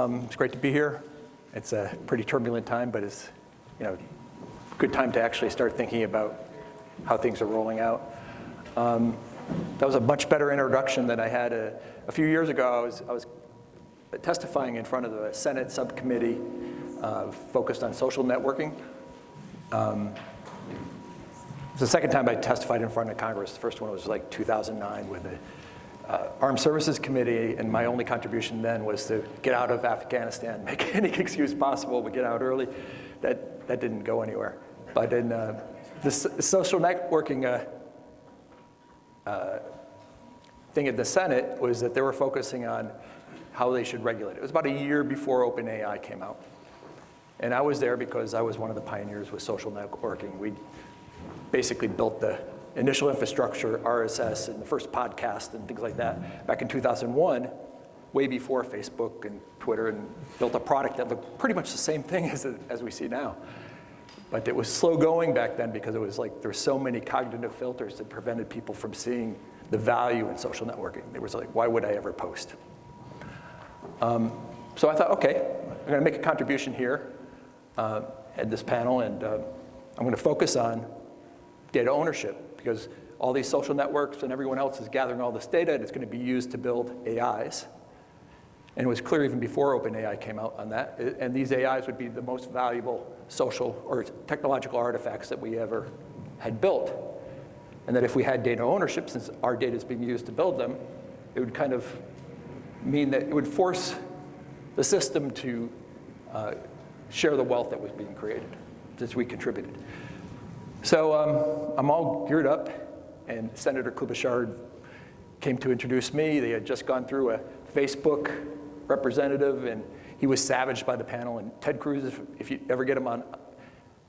It's great to be here. It's a pretty turbulent time, but it's good time to actually start thinking about how things are rolling out. That was a much better introduction than I had a few years ago. I was testifying in front of the Senate subcommittee focused on social networking. It's the second time I testified in front of Congress. The first one was like 2009 with the Armed Services Committee, and my only contribution then was to get out of Afghanistan, make any excuse possible, but get out early. That didn't go anywhere. But in the social networking thing at the Senate was that they were focusing on how they should regulate it. It was about a year before OpenAI came out. And I was there because I was one of the pioneers with social networking. We basically built the initial infrastructure, RSS, and the first podcast and things like that back in 2001, way before Facebook and Twitter, and built a product that looked pretty much the same thing as we see now. But it was slow going back then because it was like there were so many cognitive filters that prevented people from seeing the value in social networking. It was like, why would I ever post? So I thought, okay, I'm going to make a contribution here at this panel, and I'm going to focus on data ownership, because all these social networks and everyone else is gathering all this data, and it's going to be used to build AIs. And it was clear even before OpenAI came out on that. And these AIs would be the most valuable social or technological artifacts that we ever had built. And that if we had data ownership, since our data is being used to build them, it would kind of mean that it would force the system to share the wealth that was being created, as we contributed. So I'm all geared up, and Senator Klobuchar came to introduce me. They had just gone through a Facebook representative, and he was savaged by the panel. And Ted Cruz, if you ever get him on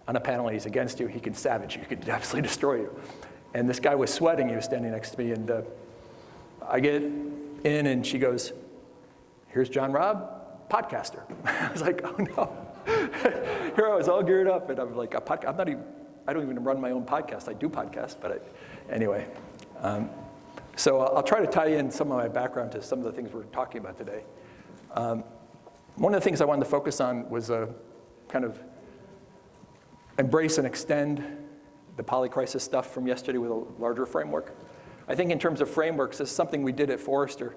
a panel and he's against you, he can savage you. He could absolutely destroy you. And this guy was sweating. He was standing next to me, and I get in, and she goes, "Here's John Robb, podcaster." I was like, oh no. Here I was all geared up, and I'm like, I don't even run my own podcast. I do podcasts, but anyway. So I'll try to tie in some of my background to some of the things we're talking about today. One of the things I wanted to focus on was kind of embrace and extend the polycrisis stuff from yesterday with a larger framework. I think in terms of frameworks, this is something we did at Forrester.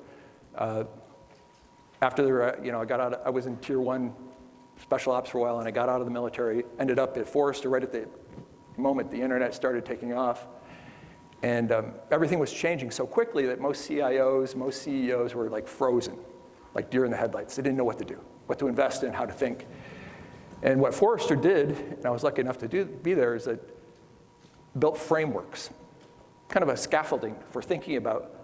After I got out, I was in Tier 1 special ops for a while, and I got out of the military, ended up at Forrester right at the moment the internet started taking off. And everything was changing so quickly that most CIOs, most CEOs were like frozen, like deer in the headlights. They didn't know what to do, what to invest in, how to think. And what Forrester did, and I was lucky enough to be there, is that built frameworks, kind of a scaffolding for thinking about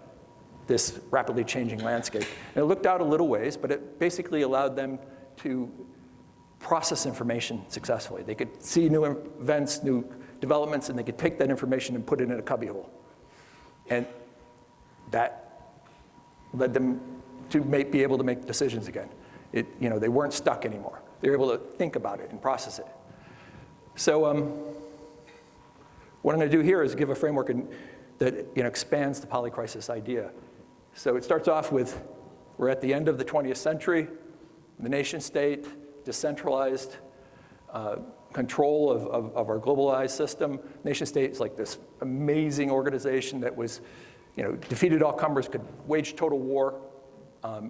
this rapidly changing landscape. And it looked out a little ways, but it basically allowed them to process information successfully. They could see new events, new developments, and they could take that information and put it in a cubbyhole. And that led them to be able to make decisions again. They weren't stuck anymore. They were able to think about it and process it. So what I'm going to do here is give a framework that expands the polycrisis idea. So it starts off with, we're at the end of the 20th century, the nation state, decentralized control of our globalized system. Nation state is like this amazing organization that was, defeated all comers, could wage total war,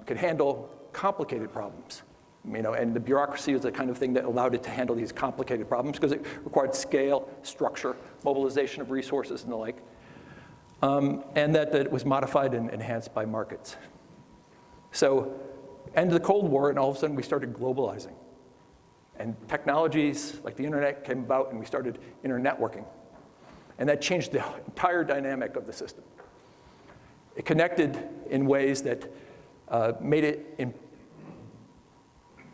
could handle complicated problems. And the bureaucracy was the kind of thing that allowed it to handle these complicated problems because it required scale, structure, mobilization of resources, and the like. And that it was modified and enhanced by markets. So, end of the Cold War, and all of a sudden we started globalizing. And technologies like the internet came about, and we started internetworking. And that changed the entire dynamic of the system. It connected in ways that made it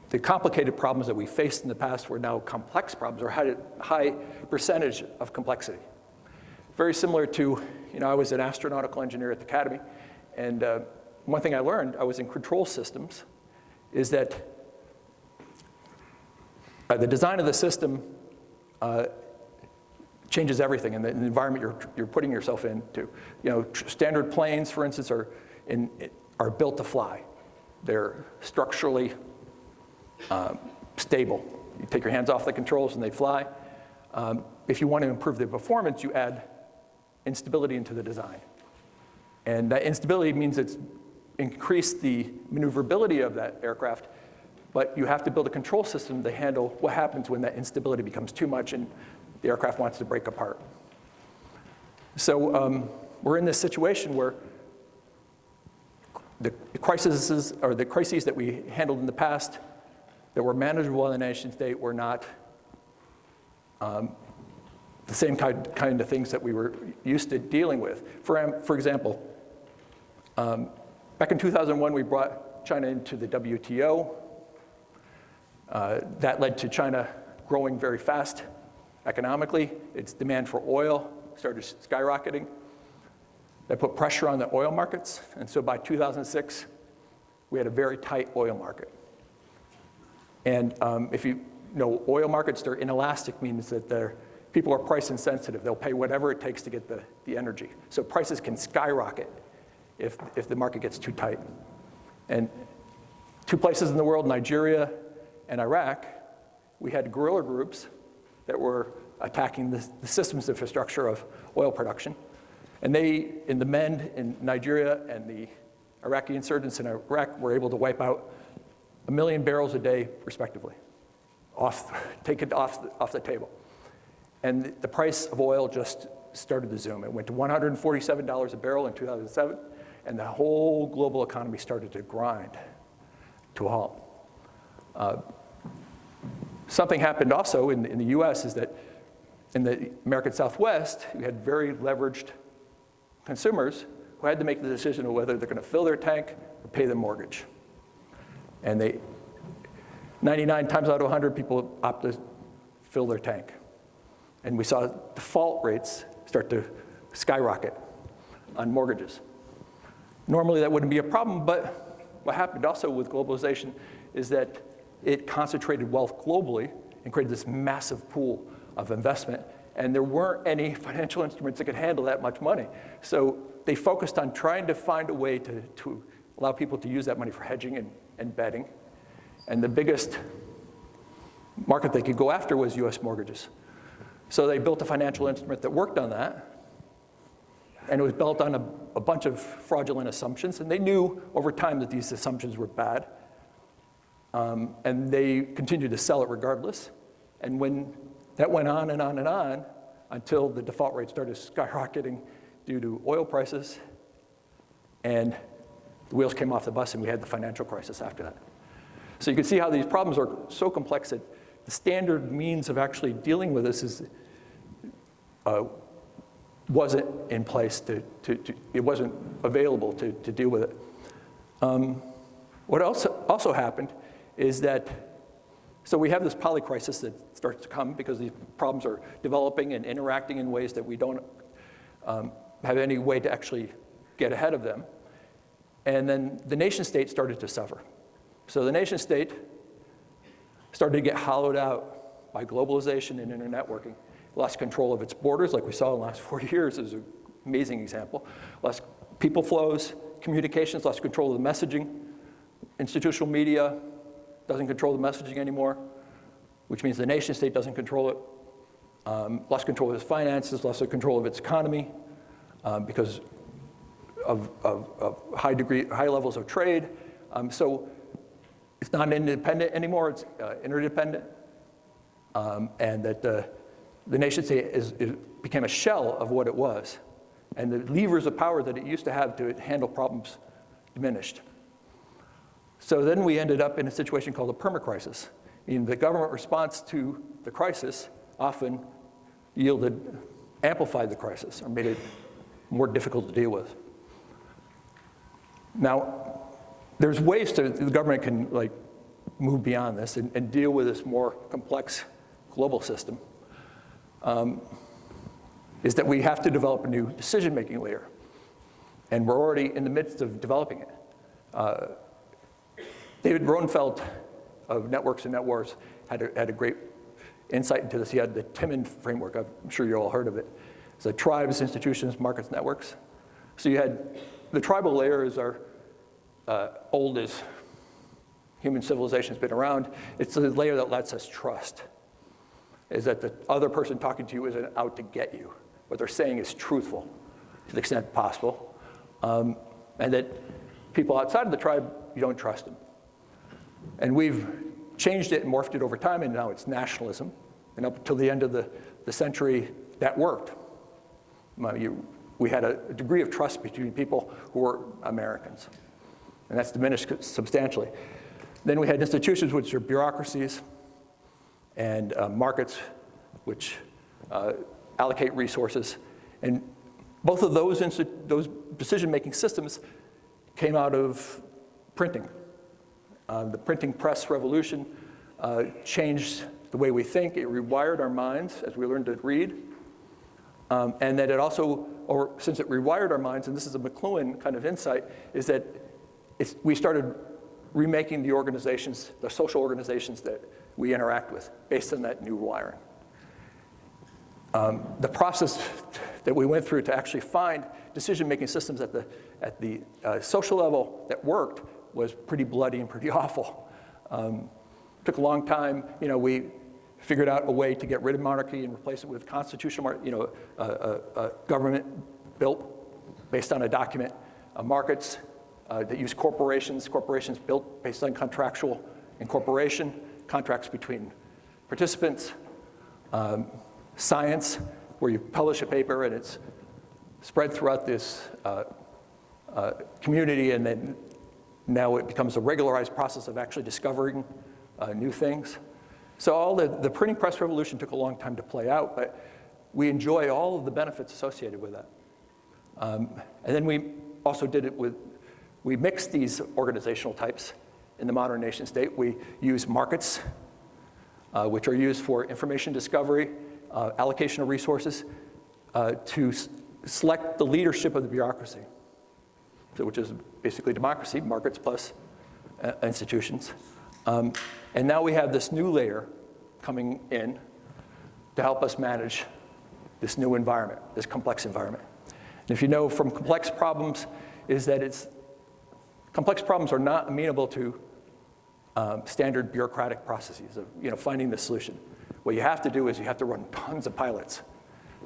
the complicated problems that we faced in the past were now complex problems, or had a high percentage of complexity. Very similar to, I was an astronautical engineer at the Academy, and one thing I learned, I was in control systems, is that the design of the system changes everything in the environment you're putting yourself into. Standard planes, for instance, are built to fly. They're structurally stable. You take your hands off the controls and they fly. If you want to improve their performance, you add instability into the design. And that instability means it's increased the maneuverability of that aircraft, but you have to build a control system to handle what happens when that instability becomes too much and the aircraft wants to break apart. So we're in this situation where the crises that we handled in the past that were manageable in the nation state were not the same kind of things that we were used to dealing with. For example, back in 2001, we brought China into the WTO. That led to China growing very fast economically. Its demand for oil started skyrocketing. That put pressure on the oil markets. And so by 2006, we had a very tight oil market. And if you know oil markets, they're inelastic, means that people are price insensitive. They'll pay whatever it takes to get the energy. So prices can skyrocket if the market gets too tight. And two places in the world, Nigeria and Iraq, we had guerrilla groups that were attacking the systems infrastructure of oil production. And the men in Nigeria and the Iraqi insurgents in Iraq were able to wipe out 1 million barrels a day, respectively, take it off the table. And the price of oil just started to zoom. It went to $147 a barrel in 2007, and the whole global economy started to grind to a halt. Something happened also in the US is that in the American Southwest, you had very leveraged consumers who had to make the decision of whether they're going to fill their tank or pay the mortgage. And 99 times out of 100, people opt to fill their tank. And we saw default rates start to skyrocket on mortgages. Normally, that wouldn't be a problem, but what happened also with globalization is that it concentrated wealth globally and created this massive pool of investment. And there weren't any financial instruments that could handle that much money. So they focused on trying to find a way to allow people to use that money for hedging and betting. And the biggest market they could go after was US mortgages. So they built a financial instrument that worked on that. And it was built on a bunch of fraudulent assumptions. And they knew over time that these assumptions were bad. And they continued to sell it regardless. And when that went on and on and on until the default rate started skyrocketing due to oil prices, and the wheels came off the bus and we had the financial crisis after that. So you can see how these problems are so complex that the standard means of actually dealing with this wasn't in place, it wasn't available to deal with it. What also happened is that, so we have this polycrisis that starts to come because these problems are developing and interacting in ways that we don't have any way to actually get ahead of them. And then the nation state started to suffer. So the nation state started to get hollowed out by globalization and internet networking. Lost control of its borders, like we saw in the last 40 years, is an amazing example. Lost people flows, communications, lost control of the messaging. Institutional media doesn't control the messaging anymore, which means the nation state doesn't control it. Lost control of its finances, lost control of its economy because of high levels of trade. So it's not independent anymore, it's interdependent. And that the nation state became a shell of what it was. And the levers of power that it used to have to handle problems diminished. So then we ended up in a situation called a permacrisis. Meaning the government response to the crisis often amplified the crisis or made it more difficult to deal with. Is there's ways the government can move beyond this and deal with this more complex global system. Is that we have to develop a new decision-making layer. And we're already in the midst of developing it. David Bromfeld of Networks and Net Wars had a great insight into this. He had the TIMN framework. I'm sure you all heard of it. It's tribes, institutions, markets, networks. So you had the tribal layer is our old as human civilization's been around. It's the layer that lets us trust, is that the other person talking to you isn't out to get you. What they're saying is truthful to the extent possible. And that people outside of the tribe, you don't trust them. And we've changed it and morphed it over time, and now it's nationalism. And up until the end of the century, that worked. We had a degree of trust between people who were Americans. And that's diminished substantially. Then we had institutions, which are bureaucracies, and markets, which allocate resources. And both of those decision-making systems came out of printing. The printing press revolution changed the way we think. It rewired our minds as we learned to read. And that it also, or since it rewired our minds, and this is a McLuhan kind of insight, is that we started remaking the organizations, the social organizations that we interact with based on that new wiring. The process that we went through to actually find decision-making systems at the social level that worked was pretty bloody and pretty awful. Took a long time. We figured out a way to get rid of monarchy and replace it with constitutional, a government built based on a document, markets that use corporations built based on contractual incorporation, contracts between participants, science, where you publish a paper and it's spread throughout this community, and then now it becomes a regularized process of actually discovering new things. So all the printing press revolution took a long time to play out, but we enjoy all of the benefits associated with that. And then we also did it we mixed these organizational types in the modern nation state. We use markets, which are used for information discovery, allocation of resources, to select the leadership of the bureaucracy, which is basically democracy, markets plus institutions. And now we have this new layer coming in to help us manage this new environment, this complex environment. And if you know from complex problems, is that complex problems are not amenable to standard bureaucratic processes of finding the solution. What you have to do is you have to run tons of pilots.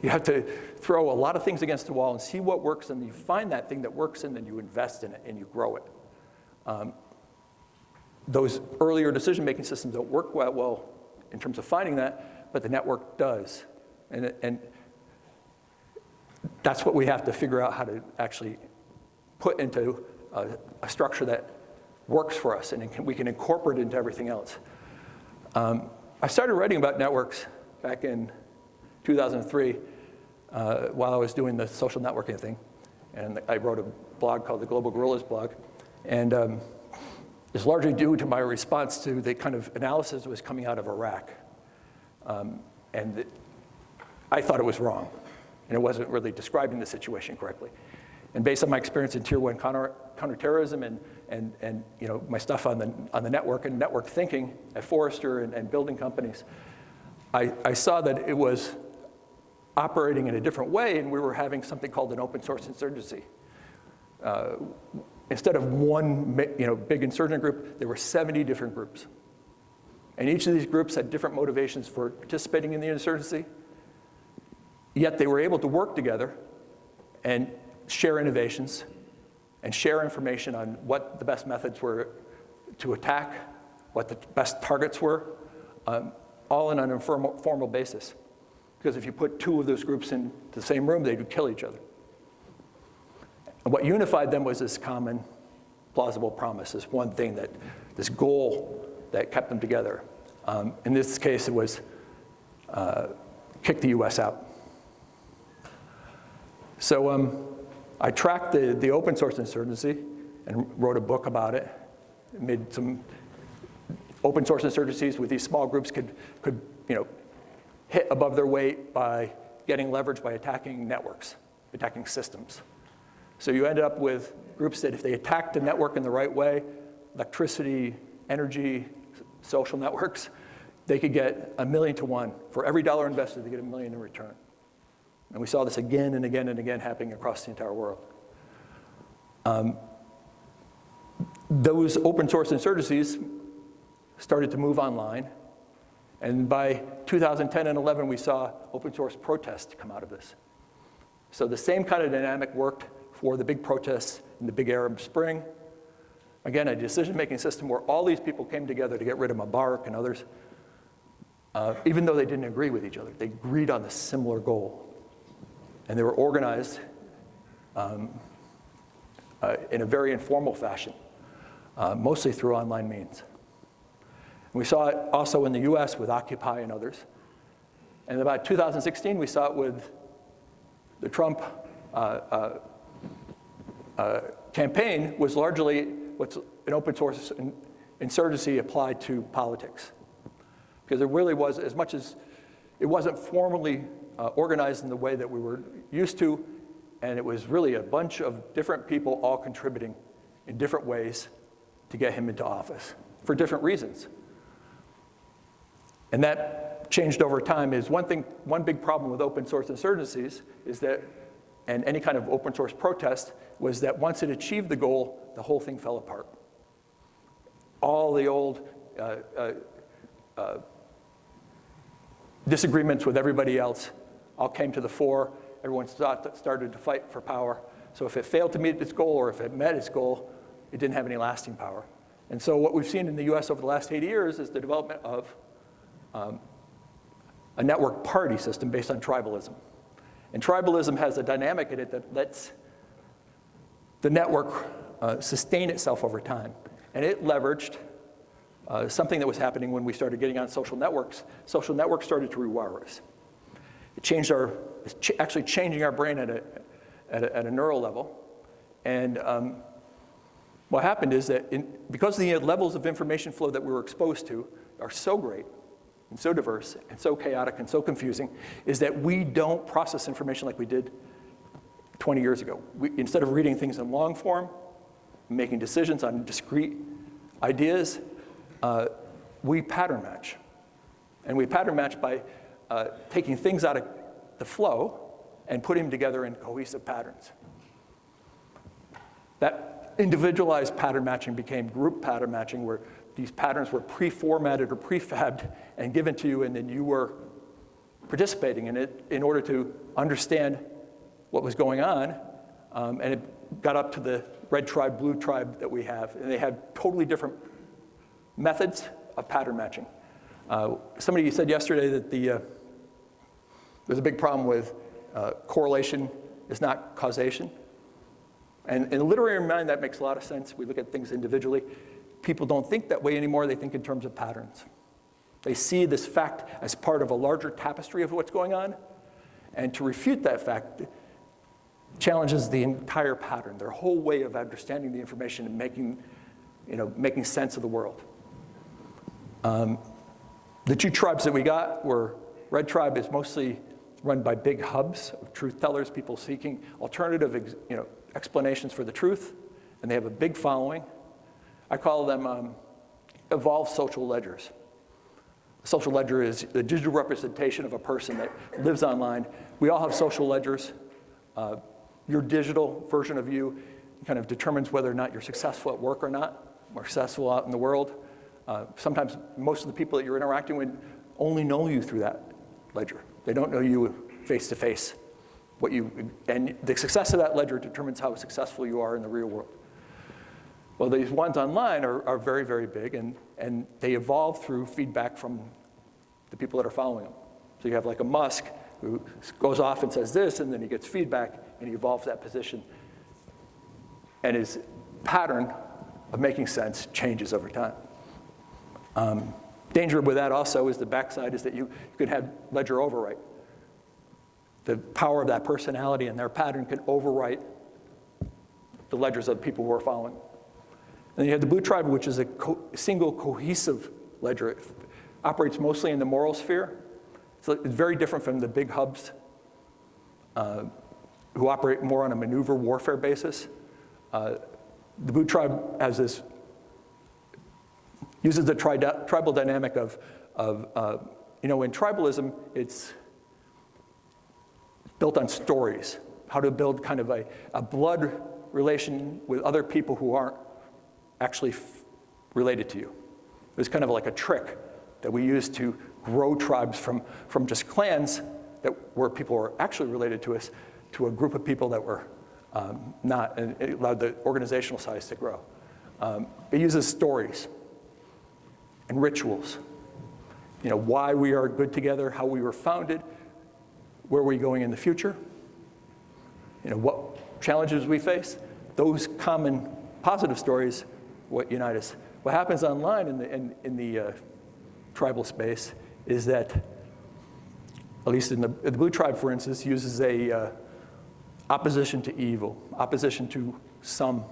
You have to throw a lot of things against the wall and see what works, and you find that thing that works, and then you invest in it and you grow it. Those earlier decision-making systems don't work well in terms of finding that, but the network does. And that's what we have to figure out how to actually put into a structure that works for us, and we can incorporate it into everything else. I started writing about networks back in 2003 while I was doing the social networking thing. And I wrote a blog called the Global Guerillas blog. And it's largely due to my response to the kind of analysis that was coming out of Iraq. I thought it was wrong, and it wasn't really describing the situation correctly. And based on my experience in Tier 1 counterterrorism and my stuff on the network and network thinking at Forrester and building companies, I saw that it was operating in a different way, and we were having something called an open source insurgency. Instead of one big insurgent group, there were 70 different groups. And each of these groups had different motivations for participating in the insurgency, yet they were able to work together and share innovations and share information on what the best methods were to attack, what the best targets were, all on an informal basis. Because if you put two of those groups in the same room, they would kill each other. And what unified them was this common plausible promise, this one thing, this goal that kept them together. In this case, it was kick the US out. So I tracked the open source insurgency and wrote a book about it. Made some open source insurgencies with these small groups could hit above their weight by getting leverage by attacking networks, attacking systems. So you ended up with groups that if they attacked a network in the right way, electricity, energy, social networks, they could get 1,000,000 to 1. For every dollar invested, they get 1,000,000 in return. And we saw this again and again and again happening across the entire world. Those open source insurgencies started to move online. And by 2010 and 11, we saw open source protests come out of this. So the same kind of dynamic worked for the big protests in the big Arab Spring. Again, a decision-making system where all these people came together to get rid of Mubarak and others, even though they didn't agree with each other. They agreed on a similar goal. And they were organized in a very informal fashion, mostly through online means. And we saw it also in the US with Occupy and others. And about 2016, we saw it with the Trump campaign was largely what's an open source insurgency applied to politics. Because it really was, as much as it wasn't formally organized in the way that we were used to, and it was really a bunch of different people all contributing in different ways to get him into office for different reasons. And that changed over time. Is one big problem with open source insurgencies is that, and any kind of open source protest, was that once it achieved the goal, the whole thing fell apart. All the old disagreements with everybody else all came to the fore. Everyone started to fight for power. So if it failed to meet its goal, or if it met its goal, it didn't have any lasting power. And so what we've seen in the US over the last 80 years is the development of a network party system based on tribalism. And tribalism has a dynamic in it that lets the network sustain itself over time. And it leveraged something that was happening when we started getting on social networks. Social networks started to rewire us. It changed it's actually changing our brain at a neural level. And what happened is that because the levels of information flow that we were exposed to are so great and so diverse and so chaotic and so confusing, is that we don't process information like we did 20 years ago. Instead of reading things in long form, making decisions on discrete ideas, we pattern match. And we pattern match by taking things out of the flow and putting them together in cohesive patterns. That individualized pattern matching became group pattern matching, where these patterns were pre-formatted or prefabbed and given to you, and then you were participating in it in order to understand what was going on. And it got up to the red tribe, blue tribe that we have, and they had totally different methods of pattern matching. Somebody said yesterday that there's a big problem with correlation is not causation. And in the literary mind, that makes a lot of sense. We look at things individually. People don't think that way anymore. They think in terms of patterns. They see this fact as part of a larger tapestry of what's going on. And to refute that fact challenges the entire pattern, their whole way of understanding the information and making sense of the world. The two tribes that we got were, red tribe is mostly run by big hubs of truth tellers, people seeking alternative explanations for the truth, and they have a big following. I call them evolved social ledgers. A social ledger is the digital representation of a person that lives online. We all have social ledgers. Your digital version of you kind of determines whether or not you're successful at work or not, or successful out in the world. Sometimes most of the people that you're interacting with only know you through that ledger. They don't know you face to face. And the success of that ledger determines how successful you are in the real world. Well, these ones online are very, very big, and they evolve through feedback from the people that are following them. So you have like a Musk who goes off and says this, and then he gets feedback, and he evolves that position. And his pattern of making sense changes over time. Danger with that also is the backside is that you could have ledger overwrite. The power of that personality and their pattern can overwrite the ledgers of people who are following. And then you have the blue tribe, which is a single cohesive ledger. It operates mostly in the moral sphere. So it's very different from the big hubs who operate more on a maneuver warfare basis. The blue tribe has this, uses the tribal dynamic of in tribalism, it's built on stories, how to build kind of a blood relation with other people who aren't actually related to you. was kind of like a trick that we used to grow tribes from just clans where people were actually related to us to a group of people that were not, and it allowed the organizational size to grow. It uses stories and rituals. Why we are good together, how we were founded, where we're going in the future, what challenges we face. Those common positive stories, what unite us. What happens online in the tribal space is that, at least in the Blue Tribe, for instance, uses a opposition to evil, opposition to some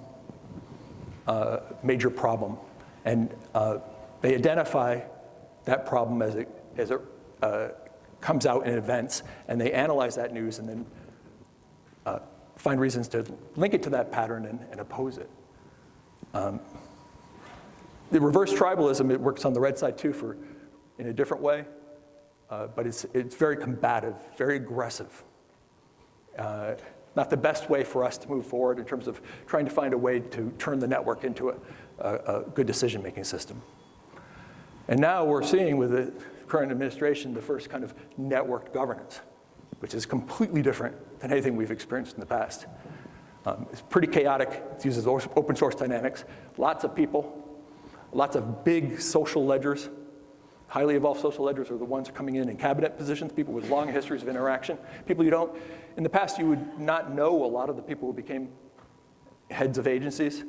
major problem, and they identify that problem as it comes out in events, and they analyze that news and then find reasons to link it to that pattern and oppose it. The reverse tribalism, it works on the red side too in a different way, but it's very combative, very aggressive. Not the best way for us to move forward in terms of trying to find a way to turn the network into a good decision-making system. And now we're seeing with the current administration the first kind of networked governance, which is completely different than anything we've experienced in the past. It's pretty chaotic. It uses open source dynamics, lots of people, lots of big social ledgers. Highly evolved social ledgers are the ones coming in cabinet positions, people with long histories of interaction. People you don't, in the past, you would not know a lot of the people who became heads of agencies.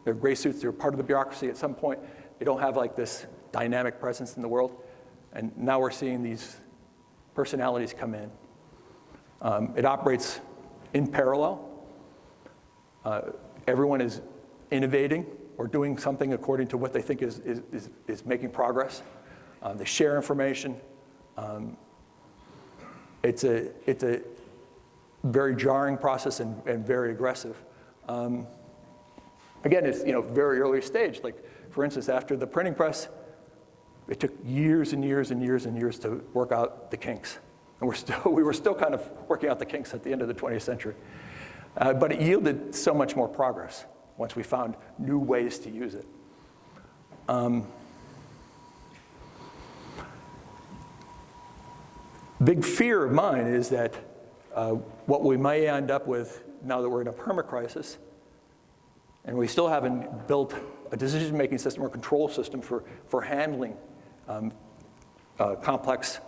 They're gray suits, they're part of the bureaucracy at some point. They don't have like this dynamic presence in the world. And now we're seeing these personalities come in. It operates in parallel. Everyone is innovating or doing something according to what they think is making progress. They share information. It's a very jarring process and very aggressive. Again, it's very early stage. Like, for instance, after the printing press, it took years and years and years and years to work out the kinks. And we were still kind of working out the kinks at the end of the 20th century. But it yielded so much more progress once we found new ways to use it. Big fear of mine is that what we may end up with now that we're in a perma-crisis, and we still haven't built a decision-making system or control system for handling complex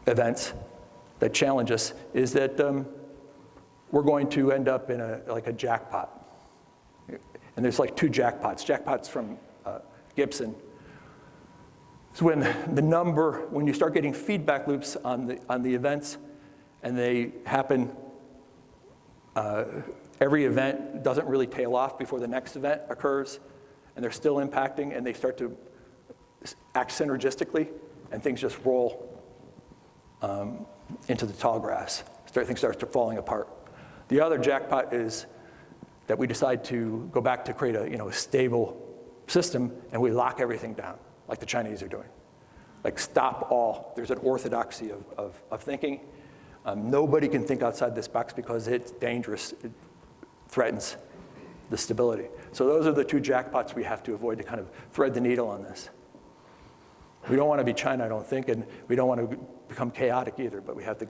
events that challenge us, is that we're going to end up in a jackpot. And there's like two jackpots. Jackpots from Gibson. It's when you start getting feedback loops on the events, and they happen, every event doesn't really tail off before the next event occurs, and they're still impacting, and they start to act synergistically, and things just roll into the tall grass. Things start falling apart. The other jackpot is that we decide to go back to create a stable system, and we lock everything down, like the Chinese are doing. Like, stop all. There's an orthodoxy of thinking. Nobody can think outside this box because it's dangerous. It threatens the stability. So those are the two jackpots we have to avoid to kind of thread the needle on this. We don't want to be China, I don't think, and we don't want to become chaotic either, but we have to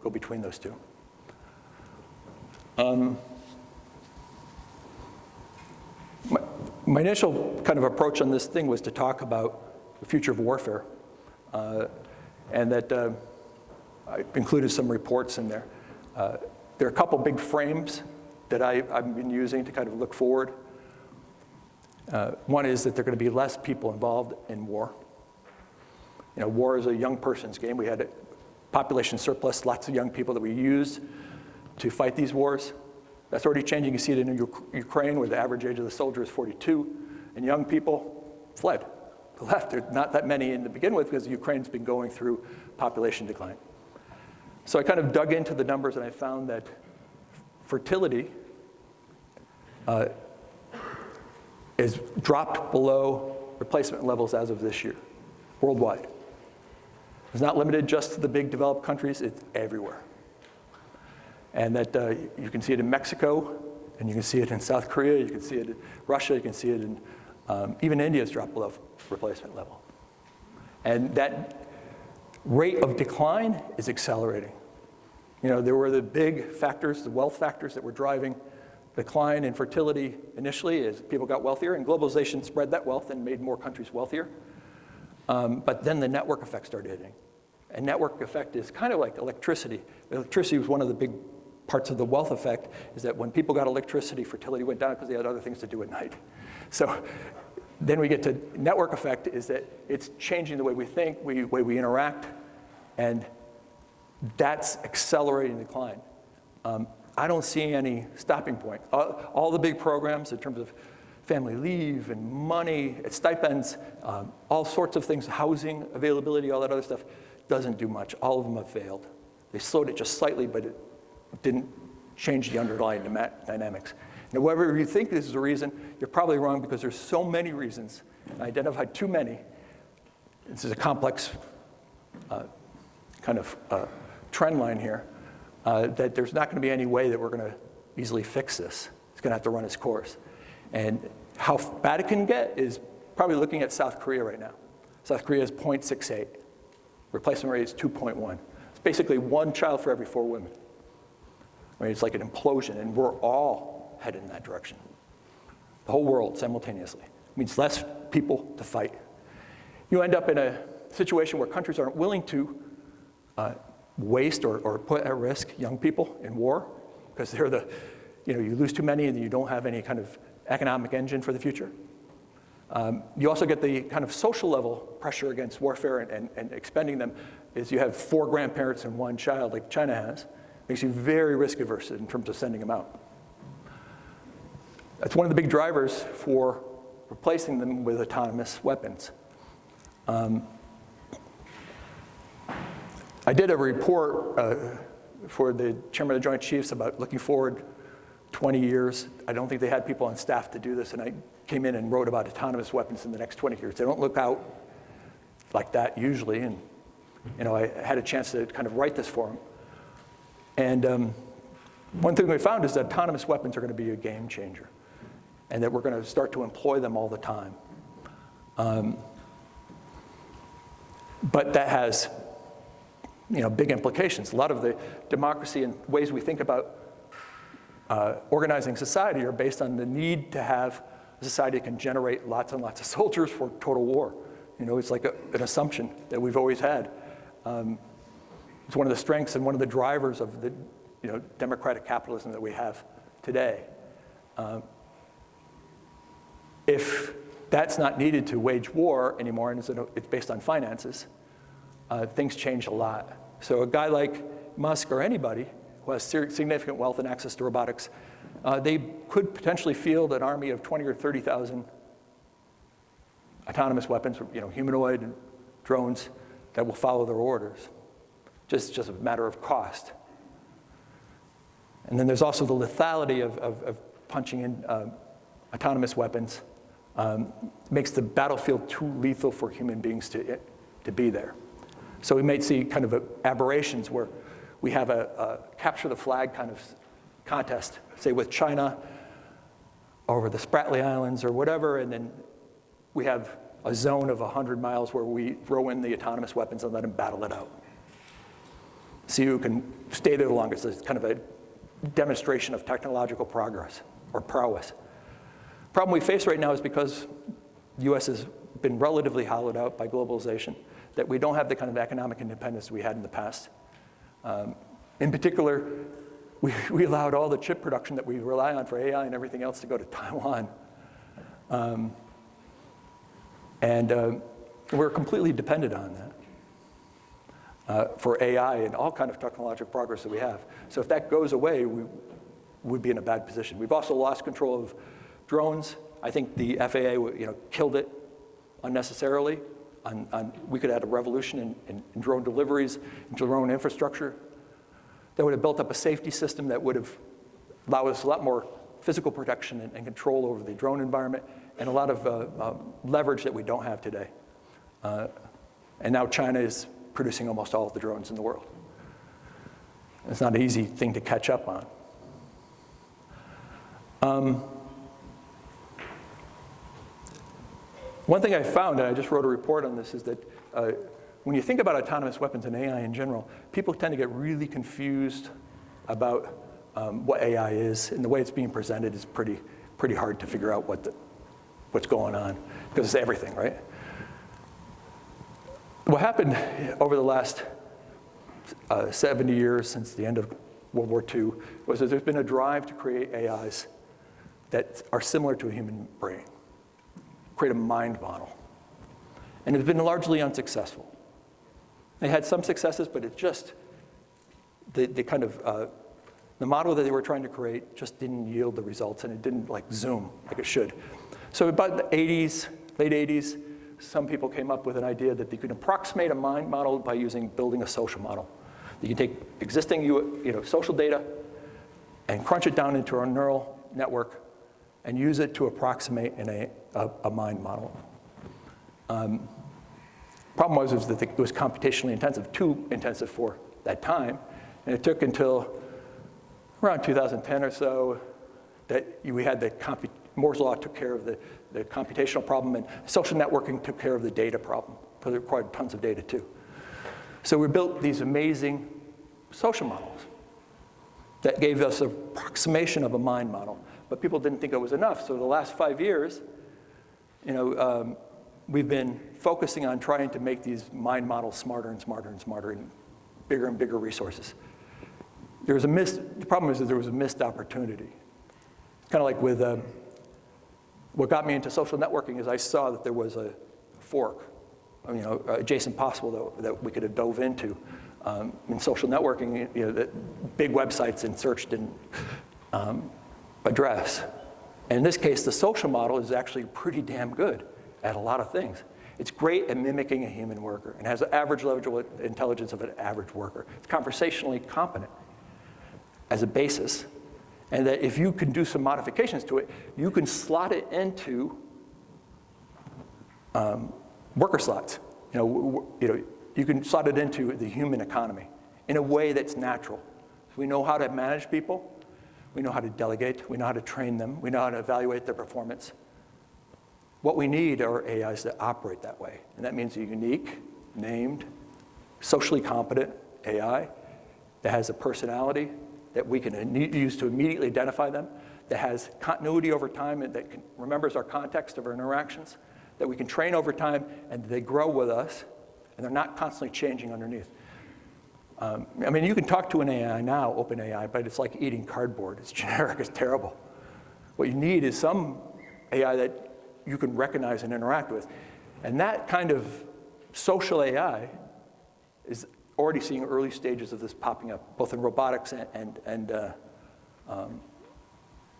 go between those two. My initial kind of approach on this thing was to talk about the future of warfare, and that I included some reports in there. There are a couple big frames that I've been using to kind of look forward. One is that there are going to be less people involved in war. War is a young person's game. We had a population surplus, lots of young people that we use to fight these wars. That's already changing. You see it in Ukraine, where the average age of the soldier is 42, and young people fled. They left. There are not that many to begin with because Ukraine's been going through population decline. So I kind of dug into the numbers, and I found that fertility is dropped below replacement levels as of this year, worldwide. It's not limited just to the big developed countries, it's everywhere. And that you can see it in Mexico, and you can see it in South Korea, you can see it in Russia, you can see it in Even India's dropped below replacement level. And that rate of decline is accelerating. You know, there were the big factors, the wealth factors that were driving decline in fertility initially as people got wealthier, and globalization spread that wealth and made more countries wealthier. But then the network effect started hitting. And network effect is kind of like electricity. Electricity was one of the big parts of the wealth effect, is that when people got electricity, fertility went down because they had other things to do at night. So then we get to network effect, is that it's changing the way we think, the way we interact, and that's accelerating decline. I don't see any stopping point. All the big programs in terms of family leave and money, stipends, all sorts of things, housing availability, all that other stuff, doesn't do much. All of them have failed. They slowed it just slightly, but it didn't change the underlying dynamics. Now, whether you think this is a reason, you're probably wrong, because there's so many reasons. I identified too many. This is a complex kind of trend line here, that there's not going to be any way that we're going to easily fix this. It's going to have to run its course. And how bad it can get is probably looking at South Korea right now. South Korea is 0.68. Replacement rate is 2.1. It's basically 1 child for every 4 women. I mean, it's like an implosion, and we're all headed in that direction. The whole world simultaneously. It means less people to fight. You end up in a situation where countries aren't willing to waste or put at risk young people in war, because they're you lose too many and you don't have any kind of economic engine for the future. You also get the kind of social level pressure against warfare and expending them, is you have 4 grandparents and 1 child like China has. Makes you very risk averse in terms of sending them out. That's one of the big drivers for replacing them with autonomous weapons. I did a report for the chairman of the Joint Chiefs about looking forward 20 years. I don't think they had people on staff to do this, and I came in and wrote about autonomous weapons in the next 20 years. They don't look out like that usually, and I had a chance to kind of write this for them. And one thing we found is that autonomous weapons are going to be a game changer, and that we're going to start to employ them all the time. But that has big implications. A lot of the democracy and ways we think about organizing society are based on the need to have a society that can generate lots and lots of soldiers for total war. It's like an assumption that we've always had. It's one of the strengths and one of the drivers of the democratic capitalism that we have today. If that's not needed to wage war anymore, and it's based on finances, things change a lot. So a guy like Musk or anybody who has significant wealth and access to robotics, they could potentially field an army of 20 or 30,000 autonomous weapons, humanoid drones that will follow their orders. Just a matter of cost. And then there's also the lethality of punching in autonomous weapons. Makes the battlefield too lethal for human beings to be there. So we may see kind of aberrations where we have a capture the flag kind of contest, say with China over the Spratly Islands or whatever, and then we have a zone of 100 miles where we throw in the autonomous weapons and let them battle it out. See who can stay there the longest. It's kind of a demonstration of technological progress or prowess. The problem we face right now is because the U.S. has been relatively hollowed out by globalization, that we don't have the kind of economic independence we had in the past. In particular, we allowed all the chip production that we rely on for AI and everything else to go to Taiwan. And we're completely dependent on that for AI and all kind of technological progress that we have. So if that goes away, we would be in a bad position. We've also lost control of drones. I think the FAA killed it unnecessarily. We could have had a revolution in drone deliveries, in drone infrastructure. That would have built up a safety system that would have allowed us a lot more physical protection and control over the drone environment, and a lot of leverage that we don't have today. And now China is producing almost all of the drones in the world. It's not an easy thing to catch up on. One thing I found, and I just wrote a report on this, is that when you think about autonomous weapons and AI in general, people tend to get really confused about what AI is, and the way it's being presented is pretty hard to figure out what's going on, because it's everything, right? What happened over the last 70 years since the end of World War II was that there's been a drive to create AIs that are similar to a human brain, create a mind model. And it's been largely unsuccessful. They had some successes, but it just, the model that they were trying to create just didn't yield the results, and it didn't like zoom like it should. So about the 80s, late 80s, some people came up with an idea that they could approximate a mind model by building a social model. You can take existing social data and crunch it down into a neural network and use it to approximate a mind model. Problem was that it was computationally intensive, too intensive for that time, and it took until around 2010 or so that we had Moore's law took care of the computational problem, and social networking took care of the data problem, because it required tons of data too. So we built these amazing social models that gave us an approximation of a mind model, but people didn't think it was enough. So the last 5 years, we've been focusing on trying to make these mind models smarter and smarter and smarter, and bigger resources. The problem is that there was a missed opportunity. It's kind of like with what got me into social networking is I saw that there was a fork, adjacent possible that we could have dove into. In social networking, that big websites and search didn't address. And in this case, the social model is actually pretty damn good at a lot of things. It's great at mimicking a human worker and has an average level of intelligence of an average worker. It's conversationally competent as a basis. And that if you can do some modifications to it, you can slot it into worker slots. You can slot it into the human economy in a way that's natural. So we know how to manage people. We know how to delegate. We know how to train them. We know how to evaluate their performance. What we need are AIs that operate that way. And that means a unique, named, socially competent AI that has a personality that we can use to immediately identify them, that has continuity over time, and that remembers our context of our interactions, that we can train over time, and they grow with us, and they're not constantly changing underneath. You can talk to an AI now, OpenAI, but it's like eating cardboard. It's generic, it's terrible. What you need is some AI that you can recognize and interact with. And that kind of social AI is already seeing early stages of this popping up, both in robotics and the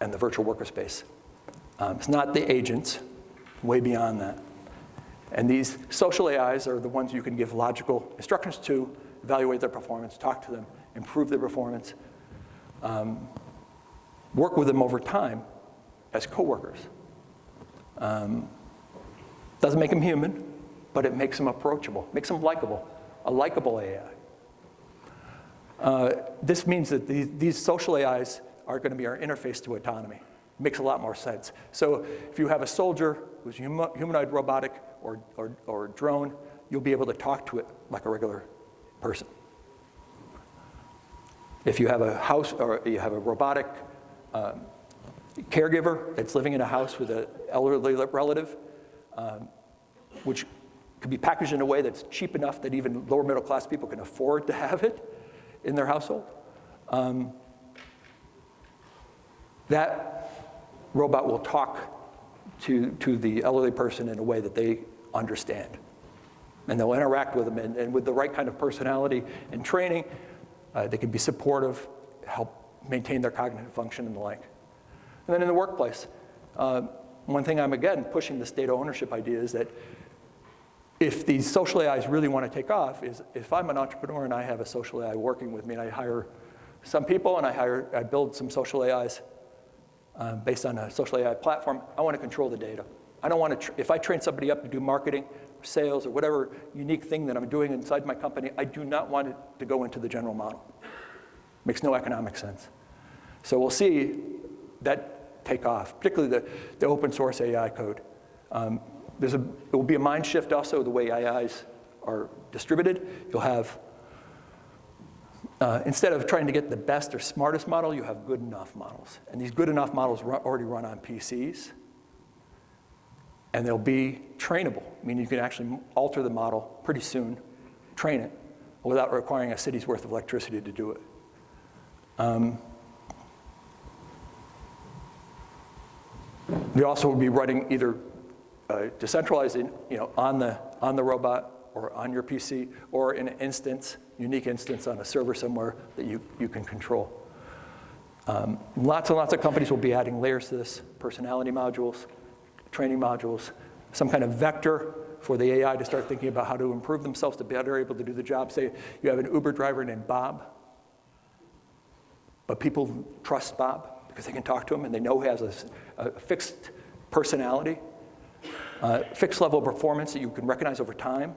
virtual worker space. It's not the agents, way beyond that. And these social AIs are the ones you can give logical instructions to, evaluate their performance, talk to them, improve their performance, work with them over time as coworkers. Doesn't make them human, but it makes them approachable, makes them likable, a likable AI. This means that these social AIs are going to be our interface to autonomy. It makes a lot more sense. So if you have a soldier who's humanoid, robotic, or drone, you'll be able to talk to it like a regular person. If you have a house, or you have a robotic caregiver that's living in a house with an elderly relative, which could be packaged in a way that's cheap enough that even lower middle class people can afford to have it in their household, that robot will talk to the elderly person in a way that they understand. And they'll interact with them, and with the right kind of personality and training, they can be supportive, help maintain their cognitive function and the like. And then in the workplace, one thing I'm, again, pushing this data ownership idea is that if these social AIs really want to take off, is if I'm an entrepreneur and I have a social AI working with me, and I hire some people and I build some social AIs based on a social AI platform, I want to control the data. I don't want to, if I train somebody up to do marketing, or sales, or whatever unique thing that I'm doing inside my company, I do not want it to go into the general model. Makes no economic sense. So we'll see that take off, particularly the open source AI code. There will be a mind shift also the way AIs are distributed. You'll have, instead of trying to get the best or smartest model, you have good enough models. And these good enough models already run on PCs. And they'll be trainable, meaning you can actually alter the model pretty soon, train it, without requiring a city's worth of electricity to do it. They also will be running either decentralized, on the robot or on your PC, or in an instance, unique instance on a server somewhere that you can control. Lots and lots of companies will be adding layers to this: personality modules, training modules, some kind of vector for the AI to start thinking about how to improve themselves to be better able to do the job. Say you have an Uber driver named Bob, but people trust Bob because they can talk to him and they know he has a fixed personality, fixed level of performance that you can recognize over time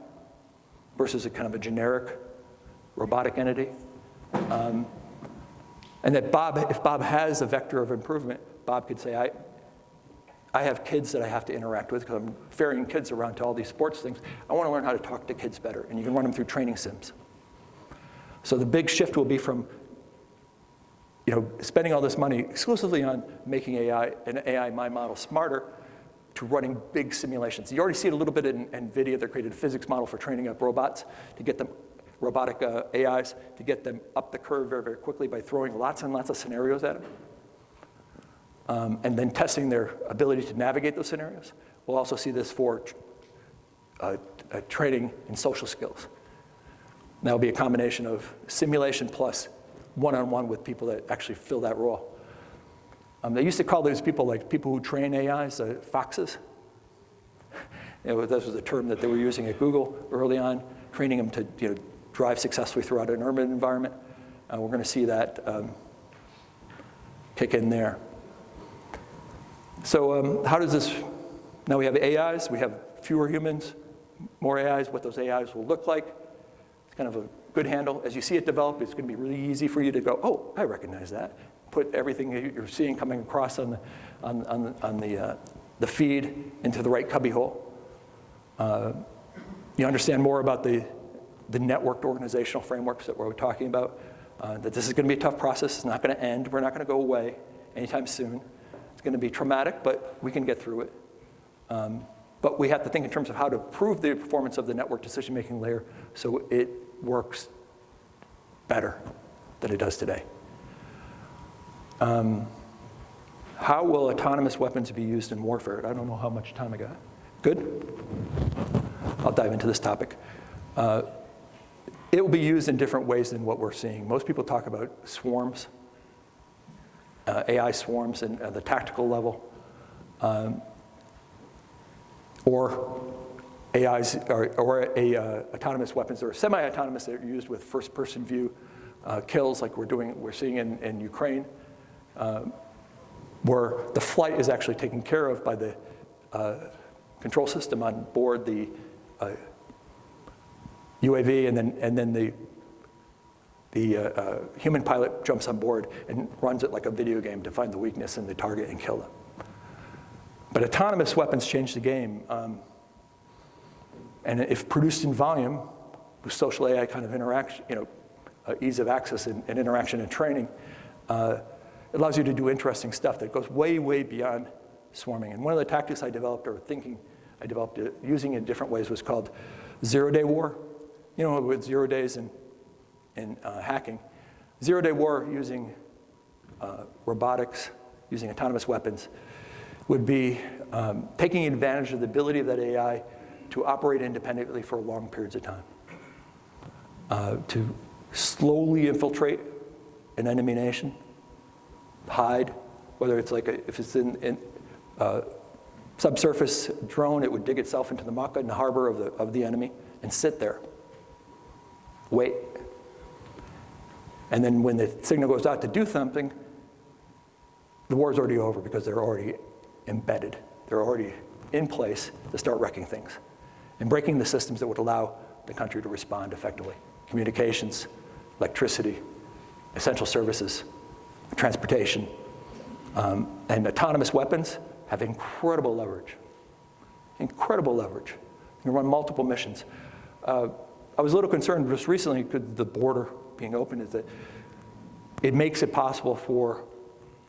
versus a kind of a generic robotic entity. And that Bob, if Bob has a vector of improvement, Bob could say, I have kids that I have to interact with because I'm ferrying kids around to all these sports things. I want to learn how to talk to kids better. And you can run them through training sims. So the big shift will be from spending all this money exclusively on making an AI mind model smarter to running big simulations. You already see it a little bit in NVIDIA. They created a physics model for training up robots to get them, robotic AIs, to get them up the curve very, very quickly by throwing lots and lots of scenarios at them. And then testing their ability to navigate those scenarios. We'll also see this for training in social skills. And that'll be a combination of simulation plus one-on-one with people that actually fill that role. They used to call those people, like people who train AIs, foxes. This was a term that they were using at Google early on, training them to drive successfully throughout an urban environment. We're going to see that kick in there. So how does this, now we have AIs, we have fewer humans, more AIs, what those AIs will look like. It's kind of a good handle. As you see it develop, it's going to be really easy for you to go, oh, I recognize that. Put everything you're seeing coming across on the feed into the right cubbyhole. You understand more about the networked organizational frameworks that we're talking about, that this is going to be a tough process. It's not going to end. We're not going to go away anytime soon. It's going to be traumatic, but we can get through it. But we have to think in terms of how to improve the performance of the network decision-making layer so it works better than it does today. How will autonomous weapons be used in warfare? I don't know how much time I got. Good? I'll dive into this topic. It will be used in different ways than what we're seeing. Most people talk about swarms, AI swarms at the tactical level, or AIs, or autonomous weapons that are semi-autonomous that are used with first-person view kills, like we're seeing in Ukraine, where the flight is actually taken care of by the control system on board the UAV, and then the human pilot jumps on board and runs it like a video game to find the weakness in the target and kill them. But autonomous weapons change the game. And if produced in volume, with social AI kind of interaction, ease of access and interaction and training, it allows you to do interesting stuff that goes way, way beyond swarming. And one of the tactics I developed, using in different ways, was called zero-day war. With 0 days in hacking. Zero-day war using robotics, using autonomous weapons, would be taking advantage of the ability of that AI to operate independently for long periods of time, to slowly infiltrate an enemy nation, hide, whether it's if it's in subsurface drone, it would dig itself into the muck in the harbor of the enemy and sit there, wait. And then when the signal goes out to do something, the war's already over because they're already embedded. They're already in place to start wrecking things and breaking the systems that would allow the country to respond effectively. Communications, electricity, essential services, transportation, and autonomous weapons have incredible leverage. incredible leverage. You can run multiple missions. I was a little concerned just recently because the border being open is that it makes it possible for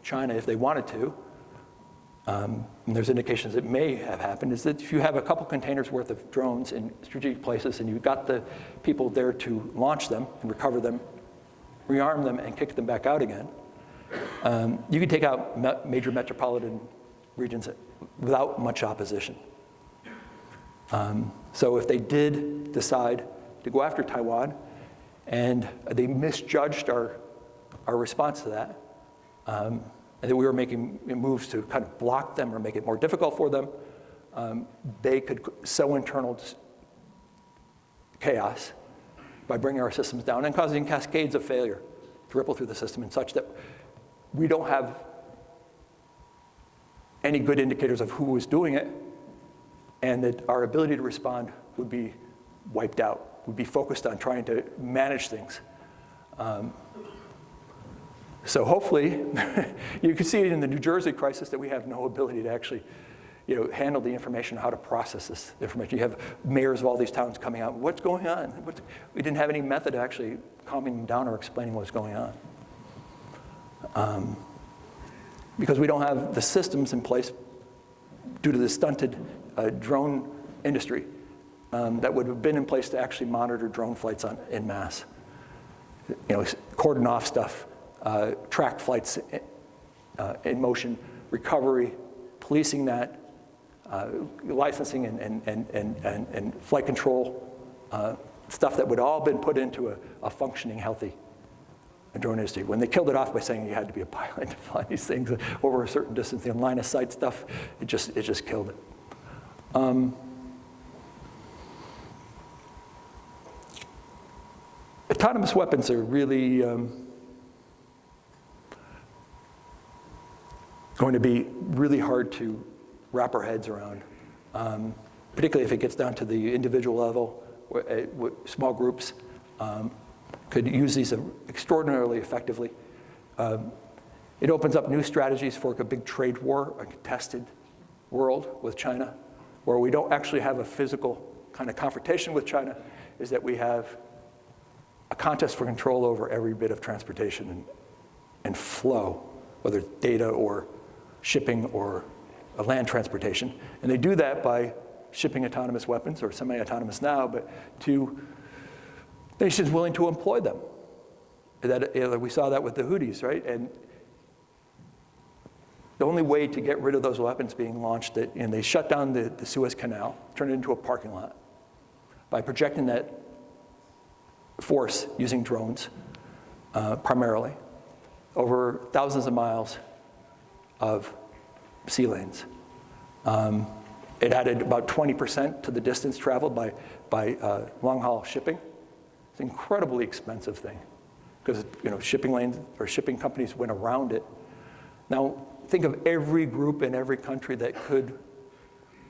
China, if they wanted to, and there's indications it may have happened, is that if you have a couple containers worth of drones in strategic places and you've got the people there to launch them and recover them, rearm them and kick them back out again, you can take out major metropolitan regions without much opposition. So if they did decide to go after Taiwan and they misjudged our response to that, and that we were making moves to kind of block them or make it more difficult for them, they could sow internal chaos by bringing our systems down and causing cascades of failure to ripple through the system in such that we don't have any good indicators of who was doing it, and that our ability to respond would be wiped out, would be focused on trying to manage things. So hopefully, you can see it in the New Jersey crisis that we have no ability to actually handle the information, how to process this information. You have mayors of all these towns coming out, what's going on? We didn't have any method of actually calming them down or explaining what's going on. Because we don't have the systems in place due to the stunted drone industry that would have been in place to actually monitor drone flights en masse. Cordon off stuff, track flights in motion, recovery, policing that, licensing and flight control, stuff that would all been put into a functioning, healthy drone industry. When they killed it off by saying you had to be a pilot to fly these things over a certain distance, the line of sight stuff, it just killed it. Autonomous weapons are really going to be really hard to wrap our heads around, particularly if it gets down to the individual level, where small groups could use these extraordinarily effectively. It opens up new strategies for a big trade war, a contested world with China, where we don't actually have a physical kind of confrontation with China, is that we have a contest for control over every bit of transportation and flow, whether it's data or shipping or land transportation. And they do that by shipping autonomous weapons, or semi-autonomous now, but to nations willing to employ them. We saw that with the Houthis, right? And the only way to get rid of those weapons being launched, and they shut down the Suez Canal, turned it into a parking lot, by projecting that force using drones, primarily, over thousands of miles of sea lanes. It added about 20% to the distance traveled by long-haul shipping. It's an incredibly expensive thing because shipping lanes or shipping companies went around it. Now, think of every group in every country that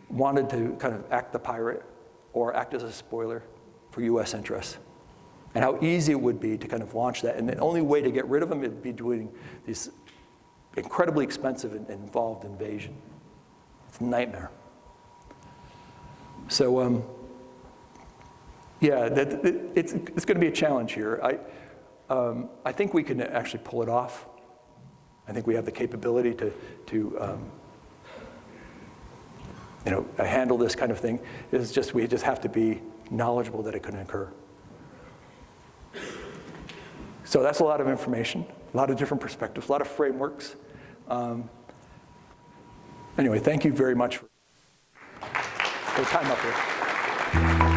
wanted to kind of act the pirate or act as a spoiler for U.S. interests, and how easy it would be to kind of launch that. And the only way to get rid of them would be doing these incredibly expensive and involved invasion. It's a nightmare. So, yeah, it's going to be a challenge here. I think we can actually pull it off. I think we have the capability to handle this kind of thing. We just have to be knowledgeable that it could occur. So that's a lot of information, a lot of different perspectives, a lot of frameworks. Anyway, thank you very much for the time up here.